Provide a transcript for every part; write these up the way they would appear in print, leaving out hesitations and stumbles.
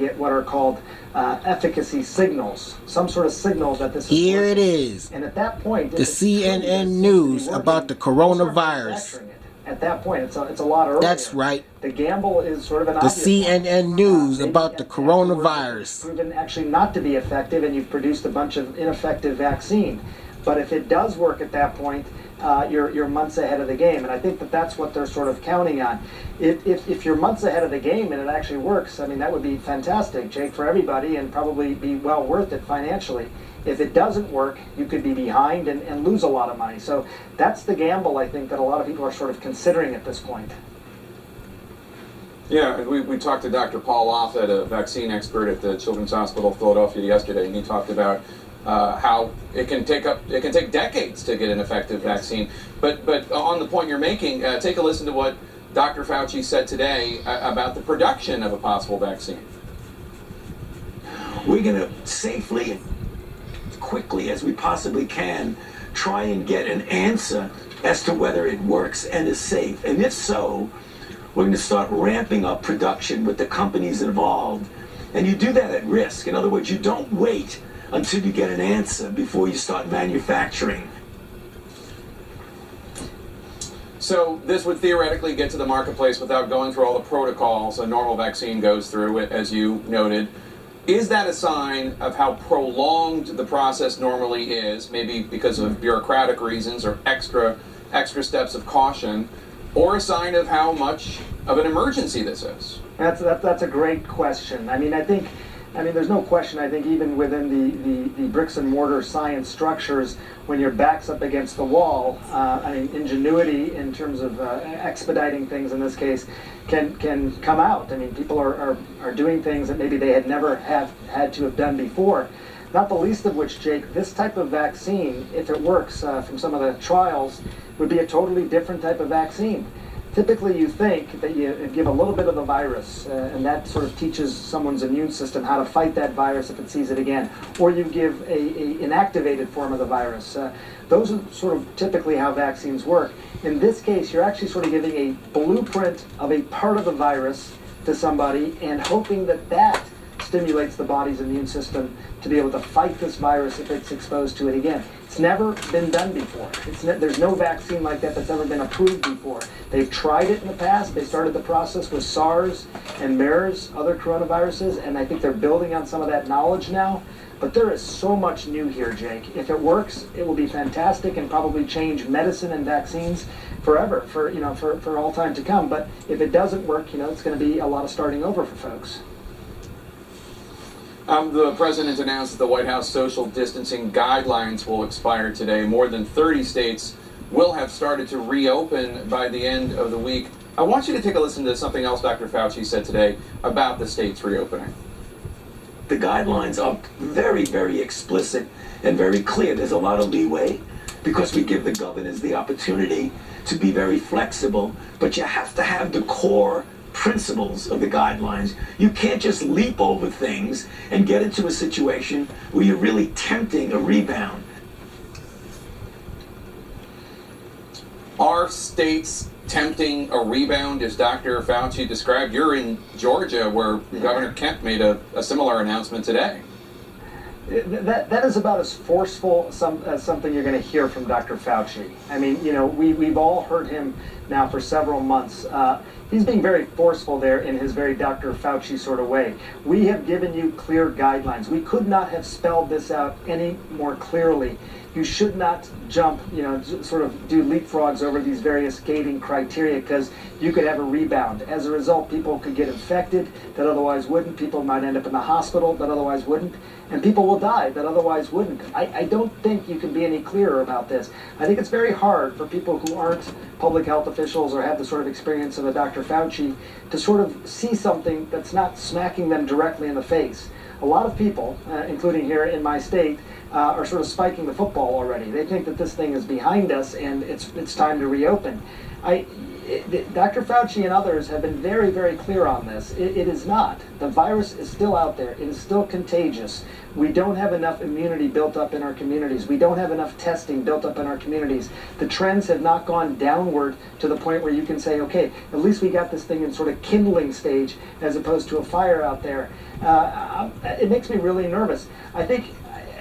get what are called efficacy signals, some sort of signal that this is Here working. it is. And at that point, The CNN news about the coronavirus. At that point, it's a lot earlier. That's right. The gamble is sort of an The obvious one. CNN news Maybe about the coronavirus. It's proven actually not to be effective, and you've produced a bunch of ineffective vaccine. But if it does work at that point, you're months ahead of the game, and I think that's what they're sort of counting on. If you're months ahead of the game and it actually works, I mean, that would be fantastic, Jake, for everybody, and probably be well worth it financially. If it doesn't work, you could be behind and lose a lot of money. So that's the gamble, I think, that a lot of people are sort of considering at this point. Yeah, and we talked to Dr. Paul Offit, a vaccine expert at the Children's Hospital of Philadelphia yesterday, and he talked about how it can take decades to get an effective vaccine. But on the point you're making, take a listen to what Dr. Fauci said today about the production of a possible vaccine. We're going to safely and quickly as we possibly can try and get an answer as to whether it works and is safe. And if so, we're going to start ramping up production with the companies involved. And you do that at risk. In other words, you don't wait until you get an answer before you start manufacturing. So this would theoretically get to the marketplace without going through all the protocols a normal vaccine goes through, as you noted. Is that a sign of how prolonged the process normally is, maybe because of bureaucratic reasons or extra steps of caution, or a sign of how much of an emergency this is? That's a great question. I mean, there's no question, I think, even within the bricks and mortar science structures, when your back's up against the wall, ingenuity in terms of expediting things in this case can come out. I mean, people are doing things that maybe they had never had to have done before. Not the least of which, Jake, this type of vaccine, if it works from some of the trials, would be a totally different type of vaccine. Typically, you think that you give a little bit of the virus, and that sort of teaches someone's immune system how to fight that virus if it sees it again. Or you give a inactivated form of the virus. Those are sort of typically how vaccines work. In this case, you're actually sort of giving a blueprint of a part of the virus to somebody and hoping that stimulates the body's immune system to be able to fight this virus if it's exposed to it again. It's never been done before. There's no vaccine like that that's ever been approved before. They've tried it in the past. They started the process with SARS and MERS, other coronaviruses, and I think they're building on some of that knowledge now. But there is so much new here, Jake. If it works, it will be fantastic and probably change medicine and vaccines forever, for all time to come. But if it doesn't work, it's going to be a lot of starting over for folks. The president announced that the White House social distancing guidelines will expire today. More than 30 states will have started to reopen by the end of the week. I want you to take a listen to something else Dr. Fauci said today about the states reopening. The guidelines are very, very explicit and very clear. There's a lot of leeway because we give the governors the opportunity to be very flexible, but you have to have the core principles of the guidelines. You can't just leap over things and get into a situation where you're really tempting a rebound. Are states tempting a rebound, as Dr. Fauci described? You're in Georgia, where Governor Kemp made a similar announcement today. That is about as forceful as something you're going to hear from Dr. Fauci. I mean, we've all heard him now for several months. He's being very forceful there in his very Dr. Fauci sort of way. We have given you clear guidelines. We could not have spelled this out any more clearly. You should not jump, sort of do leapfrogs over these various gating criteria because you could have a rebound. As a result, people could get infected that otherwise wouldn't. People might end up in the hospital that otherwise wouldn't. And people will die that otherwise wouldn't. I don't think you can be any clearer about this. I think it's very hard for people who aren't public health officials or have the sort of experience of a Dr. Fauci to sort of see something that's not smacking them directly in the face. A lot of people, including here in my state, are sort of spiking the football already. They think that this thing is behind us and it's time to reopen. Dr. Fauci and others have been very, very clear on this. It is not. The virus is still out there. It is still contagious. We don't have enough immunity built up in our communities. We don't have enough testing built up in our communities. The trends have not gone downward to the point where you can say, okay, at least we got this thing in sort of kindling stage as opposed to a fire out there. It makes me really nervous. I think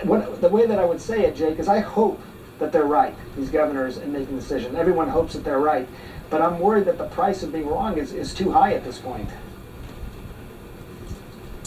the way that I would say it, Jake, is I hope that they're right, these governors, in making decisions. Everyone hopes that they're right. But I'm worried that the price of being wrong is too high at this point.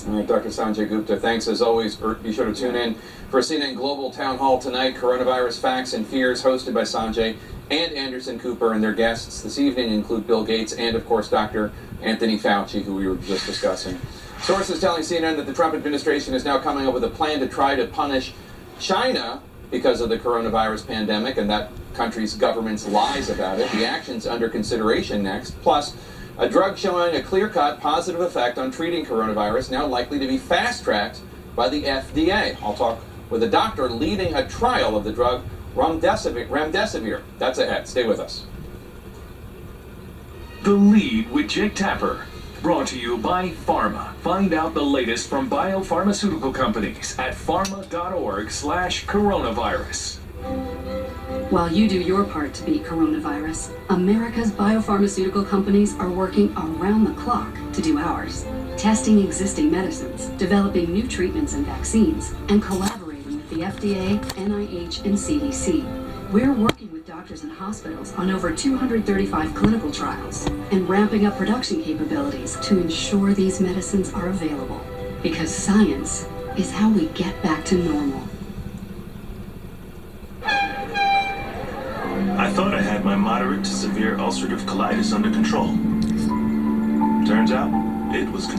All right, Dr. Sanjay Gupta, thanks as always. Be sure to tune in for CNN Global Town Hall tonight, Coronavirus Facts and Fears, hosted by Sanjay and Anderson Cooper, and their guests this evening include Bill Gates and, of course, Dr. Anthony Fauci, who we were just discussing. Sources telling CNN that the Trump administration is now coming up with a plan to try to punish China because of the coronavirus pandemic and that country's government's lies about it. The action's under consideration next. Plus, a drug showing a clear-cut positive effect on treating coronavirus, now likely to be fast-tracked by the FDA. I'll talk with a doctor leading a trial of the drug Remdesivir. That's ahead. Stay with us. The Lead with Jake Tapper. Brought to you by Pharma. Find out the latest from biopharmaceutical companies at pharma.org/coronavirus. While you do your part to beat coronavirus, America's biopharmaceutical companies are working around the clock to do ours. Testing existing medicines, developing new treatments and vaccines, and collaborating with the FDA, NIH, and CDC. We're working with doctors and hospitals on over 235 clinical trials and ramping up production capabilities to ensure these medicines are available. Because science is how we get back to normal. I thought I had my moderate to severe ulcerative colitis under control. Turns out, it was controlled.